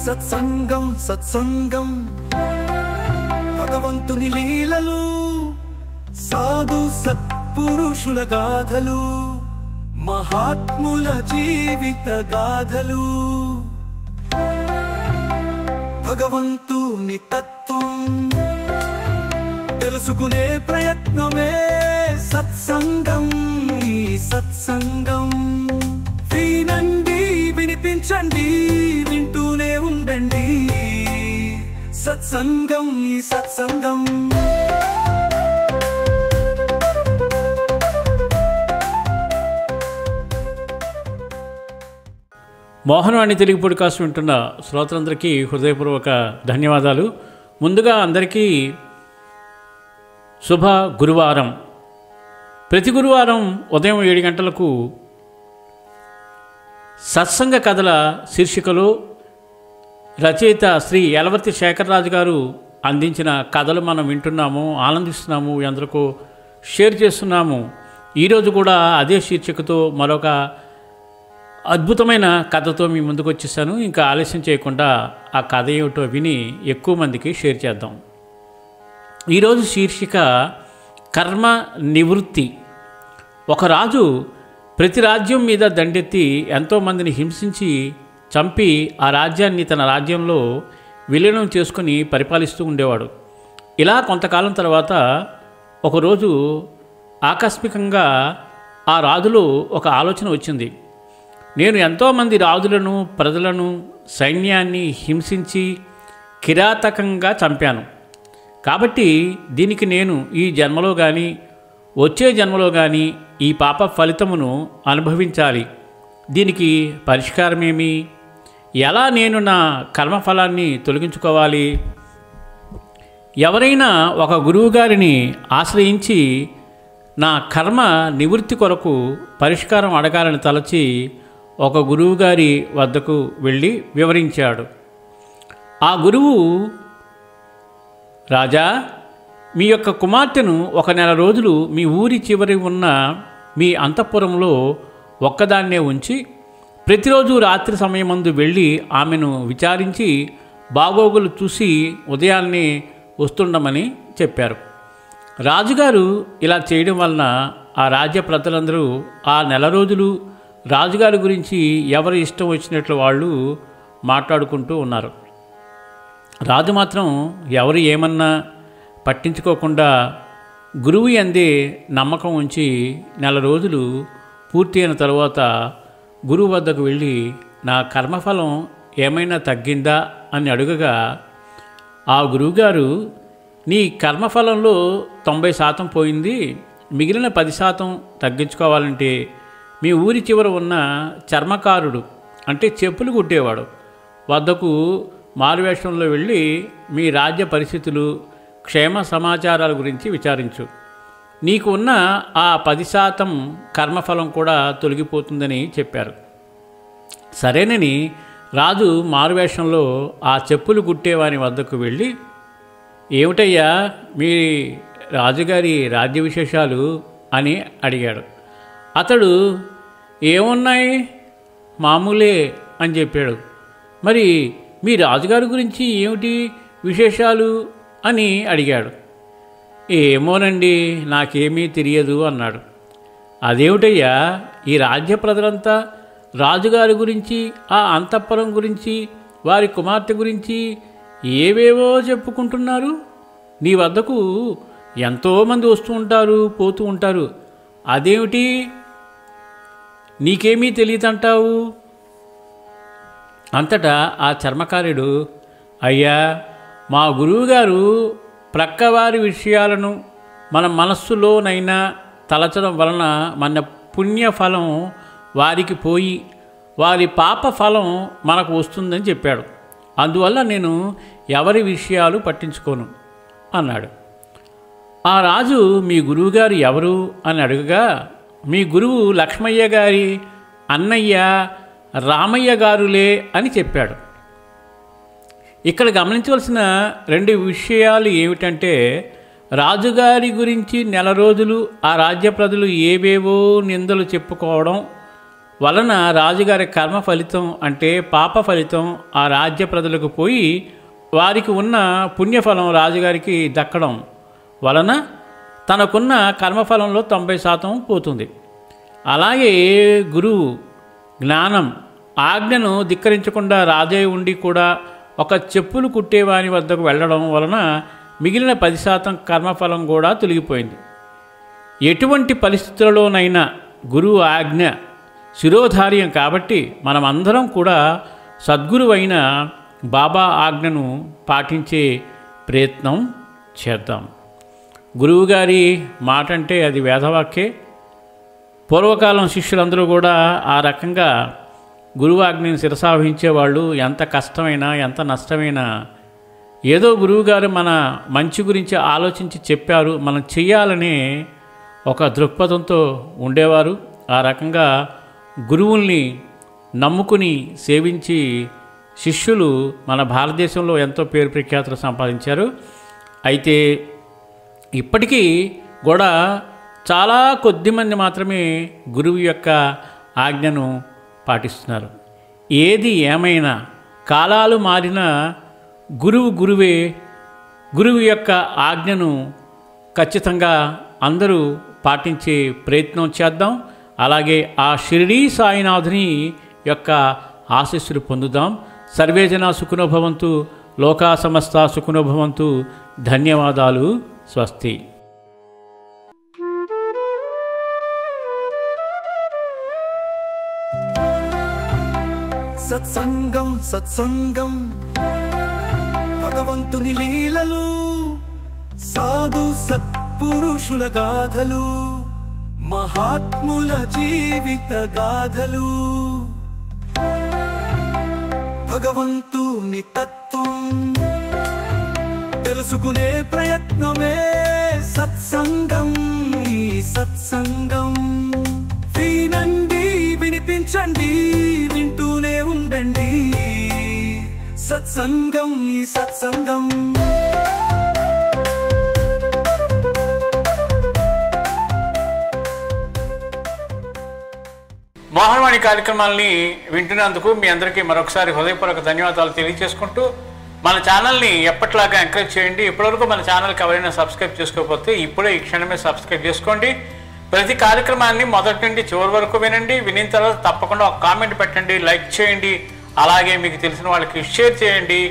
సత్సంగం సత్సంగం భగవంతుని లీలలు సాధు సత్పురుషుల గాథలు మహాత్ముల జీవిత గాథలు భగవంతుని తత్వం తెలుసుకునే ప్రయత్నమే సత్సంగం. ఈ సత్సంగం వినండి, వినిపించండి, వింటూనే ఉండండి. సత్సంగం ఈ సత్సంగం. మోహనవాణి తెలుగు పాడ్కాస్ట్ వింటున్న శ్రోతలందరికీ హృదయపూర్వక ధన్యవాదాలు. ముందుగా అందరికీ శుభ గురువారం. ప్రతి గురువారం ఉదయం 7 గంటలకు సత్సంగ కథల శీర్షికలో రచయిత శ్రీ యలవర్తి శేఖరరాజు గారు అందించిన కథలు మనం వింటున్నాము, ఆనందిస్తున్నాము, అందరికీ షేర్ చేస్తున్నాము. ఈరోజు కూడా అదే శీర్షికతో మరొక అద్భుతమైన కథతో మీ ముందుకు వచ్చేసాను. ఇంకా ఆలస్యం చేయకుండా ఆ కథ ఏమిటో విని ఎక్కువ మందికి షేర్ చేద్దాం. ఈరోజు శీర్షిక కర్మ నివృత్తి. ఒక రాజు ప్రతి రాజ్యం మీద దండెత్తి ఎంతోమందిని హింసించి చంపి ఆ రాజ్యాన్ని తన రాజ్యంలో విలీనం చేసుకుని పరిపాలిస్తూ ఉండేవాడు. ఇలా కొంతకాలం తర్వాత ఒకరోజు ఆకస్మికంగా ఆ రాజులో ఒక ఆలోచన వచ్చింది. నేను ఎంతోమంది రాజులను, ప్రజలను, సైన్యాన్ని హింసించి కిరాతకంగా చంపాను. కాబట్టి దీనికి నేను ఈ జన్మలో కానీ వచ్చే జన్మలో కానీ ఈ పాప ఫలితమును అనుభవించాలి. దీనికి పరిష్కారమేమి? ఎలా నేను నా కర్మఫలాన్ని తొలగించుకోవాలి? ఎవరైనా ఒక గురువుగారిని ఆశ్రయించి నా కర్మ నివృత్తి కొరకు పరిష్కారం అడగాలని తలచి ఒక గురువుగారి వద్దకు వెళ్ళి వివరించాడు. ఆ గురువు, రాజా, మీ యొక్క కుమార్తెను 1 నెల రోజులు మీ ఊరి చివరి ఉన్న మీ అంతఃపురంలో ఒక్కదాన్నే ఉంచి ప్రతిరోజు రాత్రి సమయమందు వెళ్ళి ఆమెను విచారించి బాగోగులు చూసి ఉదయాన్నే వస్తుండమని చెప్పారు. రాజుగారు ఇలా చేయడం వలన ఆ రాజ్య ప్రజలందరూ ఆ నెల రోజులు రాజుగారి గురించి ఎవరి ఇష్టం వచ్చినట్లు వాళ్ళు మాట్లాడుకుంటూ ఉన్నారు. రాజు మాత్రం ఎవరు ఏమన్నా పట్టించుకోకుండా గురువు యందే నమ్మకం ఉంచి నెల రోజులు పూర్తి అయిన తరువాత గురువు వద్దకు వెళ్ళి నా కర్మఫలం ఏమైనా తగ్గిందా అని అడుగగా ఆ గురువుగారు, నీ కర్మఫలంలో 90% పోయింది, మిగిలిన 10% తగ్గించుకోవాలంటే మీ ఊరి చివర ఉన్న చర్మకారుడు అంటే చెప్పులు కుట్టేవాడు వద్దకు మారువేషంలో వెళ్ళి మీ రాజ్య పరిస్థితులు, క్షేమ సమాచారాల గురించి విచారించు. నీకు ఉన్న ఆ 10% కర్మఫలం కూడా తొలగిపోతుందని చెప్పారు. సరేనని రాజు మారువేషంలో ఆ చెప్పులు కుట్టేవాని వద్దకు వెళ్ళి, ఏమిటయ్యా మీ రాజుగారి రాజ్య విశేషాలు అని అడిగాడు. అతడు, ఏమున్నాయి, మామూలే అని చెప్పాడు. మరి మీ రాజుగారి గురించి ఏమిటి విశేషాలు అని అడిగాడు. ఏమోనండి, నాకేమీ తెలియదు అన్నాడు. అదేమిటయ్యా, ఈ రాజ్య ప్రజలంతా రాజుగారి గురించి, ఆ అంతఃపురం గురించి, వారి కుమార్తె గురించి ఏవేవో చెప్పుకుంటున్నారు. నీ వద్దకు ఎంతోమంది వస్తూ ఉంటారు, పోతూ ఉంటారు. అదేమిటి, నీకేమీ తెలియదంటావు? అంతటా ఆ చర్మకారుడు, అయ్యా, మా గురువుగారు ప్రక్కవారి విషయాలను మన మనస్సులోనైనా తలచడం వలన మన పుణ్యఫలం వారికి పోయి వారి పాప ఫలం మనకు వస్తుందని చెప్పాడు. అందువల్ల నేను ఎవరి విషయాలు పట్టించుకోను అన్నాడు. ఆ రాజు, మీ గురువుగారు ఎవరు అని అడగగా, మీ గురువు లక్ష్మయ్య గారి అన్నయ్య రామయ్య గారులే అని చెప్పాడు. ఇక్కడ గమనించవలసిన 2 విషయాలు ఏమిటంటే, రాజుగారి గురించి నెల రోజులు ఆ రాజ్య ప్రజలు ఏవేవో నిందలు చెప్పుకోవడం, వలన రాజుగారి కర్మ ఫలితం అంటే పాప ఫలితం ఆ రాజ్య ప్రజలకు పోయి వారికి ఉన్న పుణ్యఫలం రాజుగారికి దక్కడం వలన తనకున్న కర్మఫలంలో 90% పోతుంది. అలాగే గురువు జ్ఞానం ఆజ్ఞను ధిక్కరించకుండా రాజే ఉండి కూడా ఒక చెప్పులు కుట్టేవాని వద్దకు వెళ్ళడం వలన మిగిలిన 10% కర్మఫలం కూడా తొలగిపోయింది. ఎటువంటి పరిస్థితులలోనైనా గురువు ఆజ్ఞ శిరోధార్యం కాబట్టి మనమందరం కూడా సద్గురువైన బాబా ఆజ్ఞను పాటించే ప్రయత్నం చేద్దాం. గురువుగారి మాట అంటే అది వేదవాక్యే. పూర్వకాలం శిష్యులందరూ కూడా ఆ రకంగా గురువు ఆజ్ఞని శిరసావహించేవాళ్ళు. ఎంత కష్టమైనా ఎంత నష్టమైనా ఏదో గురువుగారు మన మంచి గురించి ఆలోచించి చెప్పారు, మనం చెయ్యాలనే ఒక దృక్పథంతో ఉండేవారు. ఆ రకంగా గురువుల్ని నమ్ముకుని సేవించి శిష్యులు మన భారతదేశంలో ఎంతో పేరు ప్రఖ్యాతులు సంపాదించారు. అయితే ఇప్పటికీ కూడా చాలా కొద్దిమంది మాత్రమే గురువు యొక్క ఆజ్ఞను పాటిస్తున్నారు. ఏది ఏమైనా కాలాలు మారినా గురువు గురువే. గురువు యొక్క ఆజ్ఞను ఖచ్చితంగా అందరూ పాటించే ప్రయత్నం చేద్దాం. అలాగే ఆ షిరిడీ సాయినాథుని యొక్క ఆశీస్సులు పొందుదాం. సర్వే జనా సుఖినో భవంతు, లోకా సమస్తా సుఖినో భవంతు. ధన్యవాదాలు. స్వస్తి. సత్సంగం సత్సంగం భగవంతుని లీలలు, సాధు సత్పురుషుల గాథలు, మహాత్ముల జీవిత గాథలు, భగవంతుని తత్వం తెలుసుకునే ప్రయత్నమే సత్సంగం. ఈ సత్సంగం వినండి, వినిపించండి, వింటూనే ఉండండి. సత్సంగం ఈ సత్సంగం. మోహన్వాణి కార్యక్రమాలని వింటున్నందుకు మీ అందరికీ మరొకసారి హృదయపూర్వక ధన్యవాదాలు తెలియజేసుకుంటూ మన ఛానల్ని ఎప్పటిలాగా ఎంకరేజ్ చేయండి. ఇప్పటివరకు మన ఛానల్కి ఎవరైనా సబ్స్క్రైబ్ చేసుకోకపోతే ఇప్పుడే ఈ క్షణమే సబ్స్క్రైబ్ చేసుకోండి. ప్రతి కార్యక్రమాన్ని మొదటి నుండి చివరి వరకు వినండి. వినిన తర్వాత తప్పకుండా ఒక కామెంట్ పెట్టండి, లైక్ చేయండి, అలాగే మీకు తెలిసిన వాళ్ళకి షేర్ చేయండి.